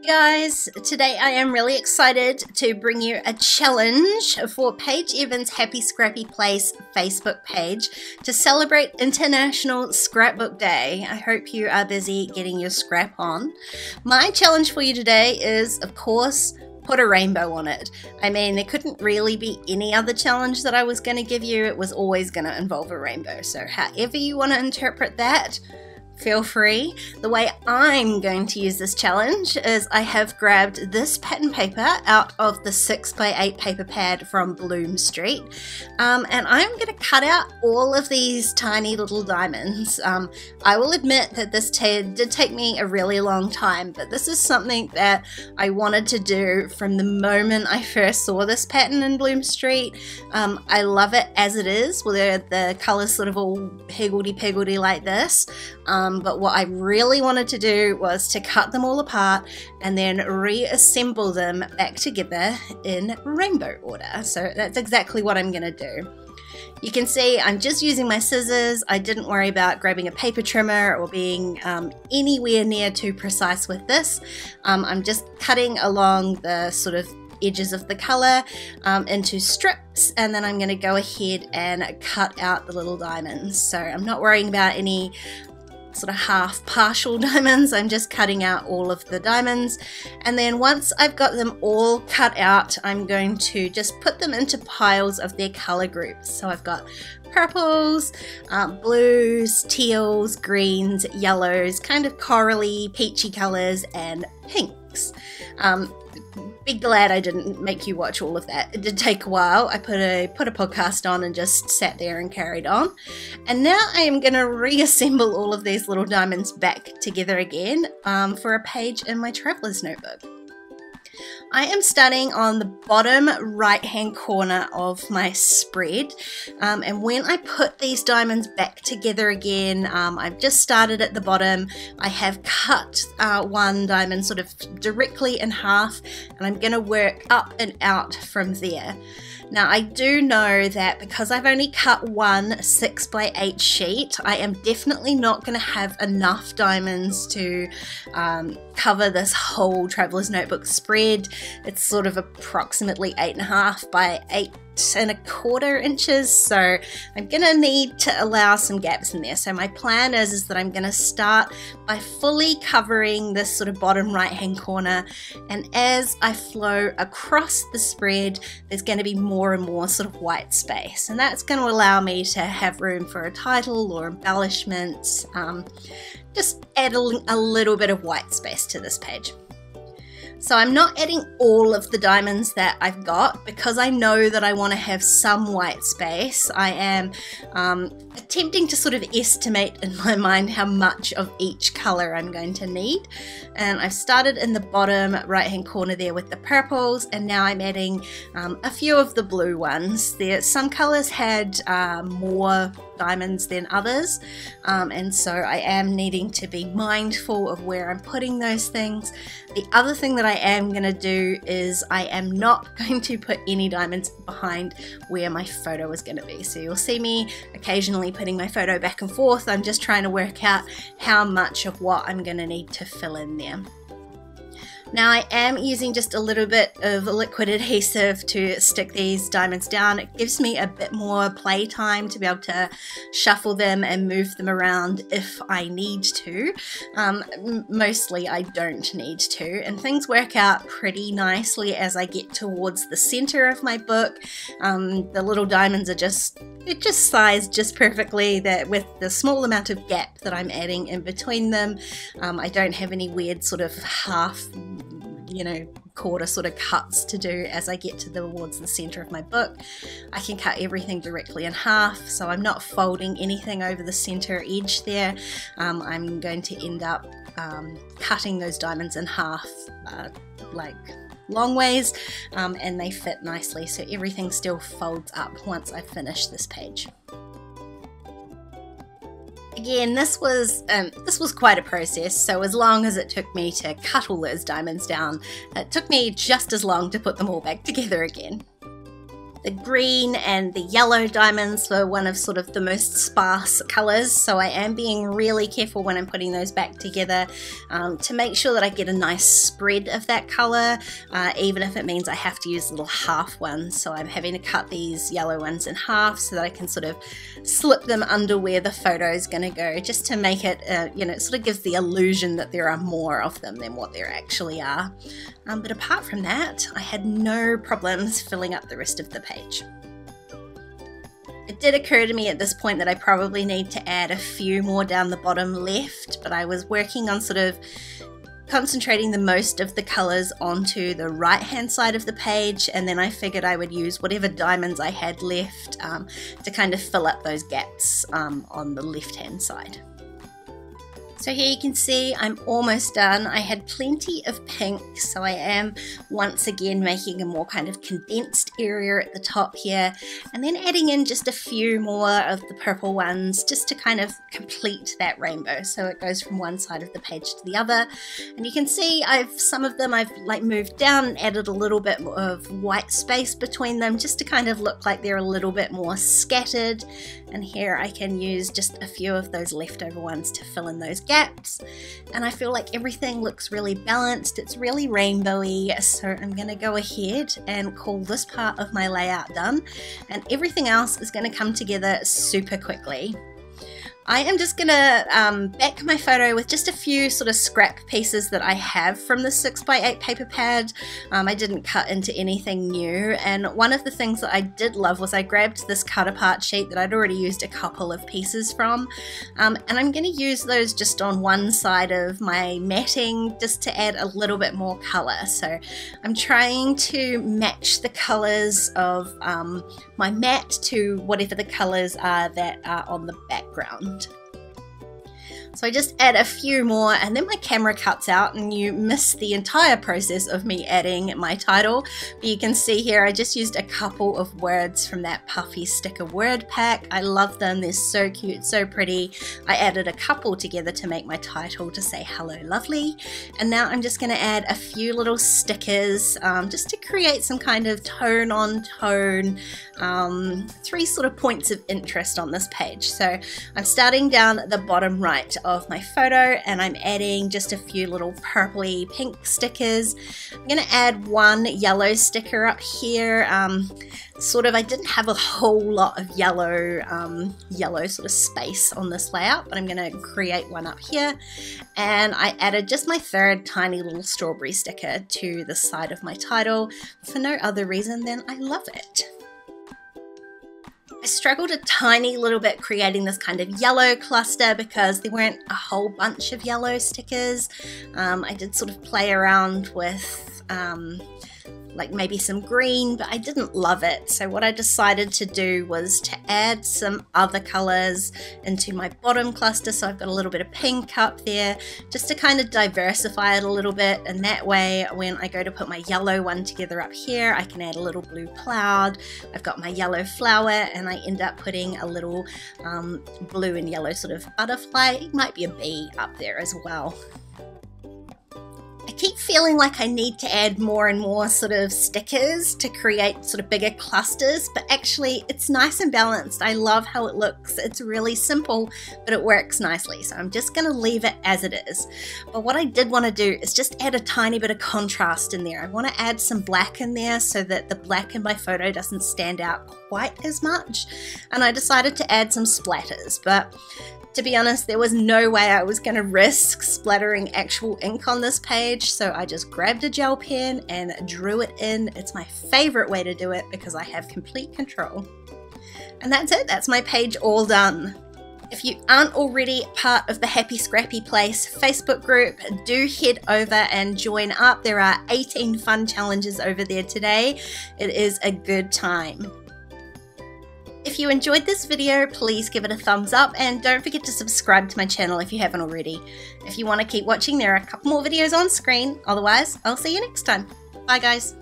Guys, today I am really excited to bring you a challenge for Paige Evans' Happy Scrappy Place Facebook page to celebrate International Scrapbook Day. I hope you are busy getting your scrap on. My challenge for you today is, of course, put a rainbow on it. I mean, there couldn't really be any other challenge that I was going to give you. It was always going to involve a rainbow. So however you want to interpret that, feel free. The way I'm going to use this challenge is I have grabbed this pattern paper out of the 6x8 paper pad from Bloom Street, and I'm going to cut out all of these tiny little diamonds. I will admit that this did take me a really long time, but this is something that I wanted to do from the moment I first saw this pattern in Bloom Street. I love it as it is, where the colours sort of all higgledy-piggledy like this. But what I really wanted to do was to cut them all apart and then reassemble them back together in rainbow order. So that's exactly what I'm going to do. You can see I'm just using my scissors. I didn't worry about grabbing a paper trimmer or being anywhere near too precise with this. I'm just cutting along the sort of edges of the color into strips, and then I'm going to go ahead and cut out the little diamonds. So I'm not worrying about any sort of half partial diamonds. I'm just cutting out all of the diamonds, and then once I've got them all cut out, I'm going to just put them into piles of their color groups. So I've got purples, blues, teals, greens, yellows, kind of corally, peachy colors, and pinks. Be glad I didn't make you watch all of that. It did take a while. I put a podcast on and just sat there and carried on. And now I am going to reassemble all of these little diamonds back together again for a page in my traveler's notebook. I am starting on the bottom right hand corner of my spread, and when I put these diamonds back together again, I've just started at the bottom. I have cut one diamond sort of directly in half, and I'm going to work up and out from there. Now I do know that because I've only cut one 6x8 sheet, I am definitely not going to have enough diamonds to cover this whole traveler's notebook spread. It's sort of approximately 8.5 by 8.25 inches, so I'm gonna need to allow some gaps in there. So my plan is that I'm gonna start by fully covering this sort of bottom right hand corner, and as I flow across the spread, there's going to be more and more sort of white space, and that's going to allow me to have room for a title or embellishments. Just add a little bit of white space to this page. So I'm not adding all of the diamonds that I've got because I know that I want to have some white space. I am attempting to sort of estimate in my mind how much of each color I'm going to need. And I've started in the bottom right hand corner there with the purples, and now I'm adding a few of the blue ones. Some colors had more diamonds than others, and so I am needing to be mindful of where I'm putting those things. The other thing that I am going to do is I am not going to put any diamonds behind where my photo is going to be. So you'll see me occasionally putting my photo back and forth. I'm just trying to work out how much of what I'm going to need to fill in there. Now I am using just a little bit of liquid adhesive to stick these diamonds down. It gives me a bit more play time to be able to shuffle them and move them around if I need to. Mostly I don't need to, and things work out pretty nicely as I get towards the center of my book. The little diamonds are just sized just perfectly, that with the small amount of gap that I'm adding in between them. I don't have any weird sort of half, quarter sort of cuts to do as I get towards the center of my book. I can cut everything directly in half, so I'm not folding anything over the center edge there. I'm going to end up cutting those diamonds in half like long ways, and they fit nicely, so everything still folds up once I finish this page. Again, this was quite a process, so as long as it took me to cut all those diamonds down, it took me just as long to put them all back together again. The green and the yellow diamonds were one of sort of the most sparse colors, so I am being really careful when I'm putting those back together to make sure that I get a nice spread of that color, even if it means I have to use little half ones. So I'm having to cut these yellow ones in half so that I can sort of slip them under where the photo is going to go, just to make it, it sort of gives the illusion that there are more of them than what there actually are. But apart from that, I had no problems filling up the rest of the page. It did occur to me at this point that I probably need to add a few more down the bottom left, but I was working on sort of concentrating the most of the colors onto the right hand side of the page, and then I figured I would use whatever diamonds I had left to kind of fill up those gaps on the left hand side. So here you can see I'm almost done. I had plenty of pink, so I am once again making a more kind of condensed area at the top here, and then adding in just a few more of the purple ones just to kind of complete that rainbow. So it goes from one side of the page to the other, and you can see some of them I've like moved down and added a little bit of white space between them just to kind of look like they're a little bit more scattered. And here I can use just a few of those leftover ones to fill in those gaps. And I feel like everything looks really balanced. It's really rainbowy. So I'm going to go ahead and call this part of my layout done. And everything else is going to come together super quickly. I am just going to back my photo with just a few sort of scrap pieces that I have from the 6x8 paper pad. I didn't cut into anything new, and one of the things that I did love was I grabbed this cut apart sheet that I'd already used a couple of pieces from, and I'm going to use those just on one side of my matting just to add a little bit more colour. So I'm trying to match the colours of my mat to whatever the colours are that are on the background. So I just add a few more, and then my camera cuts out and you miss the entire process of me adding my title. But you can see here I just used a couple of words from that puffy sticker word pack. I love them, they're so cute, so pretty. I added a couple together to make my title to say hello lovely, and now I'm just going to add a few little stickers just to create some kind of tone on tone, three sort of points of interest on this page. So I'm starting down at the bottom right of my photo, and I'm adding just a few little purpley pink stickers. I'm going to add one yellow sticker up here. I didn't have a whole lot of yellow sort of space on this layout, but I'm going to create one up here, and I added just my third tiny little strawberry sticker to the side of my title for no other reason than I love it. I struggled a tiny little bit creating this kind of yellow cluster because there weren't a whole bunch of yellow stickers. I did sort of play around with like maybe some green, but I didn't love it. So what I decided to do was to add some other colors into my bottom cluster. So I've got a little bit of pink up there just to kind of diversify it a little bit. And that way, when I go to put my yellow one together up here, I can add a little blue cloud. I've got my yellow flower, and I end up putting a little blue and yellow sort of butterfly. It might be a bee up there as well. I keep feeling like I need to add more and more sort of stickers to create sort of bigger clusters, but actually it's nice and balanced. I love how it looks. It's really simple, but it works nicely. So I'm just going to leave it as it is. But what I did want to do is just add a tiny bit of contrast in there. I want to add some black in there so that the black in my photo doesn't stand out quite as much. And I decided to add some splatters, but to be honest, there was no way I was going to risk splattering actual ink on this page, so I just grabbed a gel pen and drew it in. It's my favorite way to do it because I have complete control. And that's it, that's my page all done. If you aren't already part of the Happy Scrappy Place Facebook group, do head over and join up. There are 18 fun challenges over there today. It is a good time. If you enjoyed this video, please give it a thumbs up, and don't forget to subscribe to my channel if you haven't already. If you want to keep watching, there are a couple more videos on screen. Otherwise, I'll see you next time. Bye guys.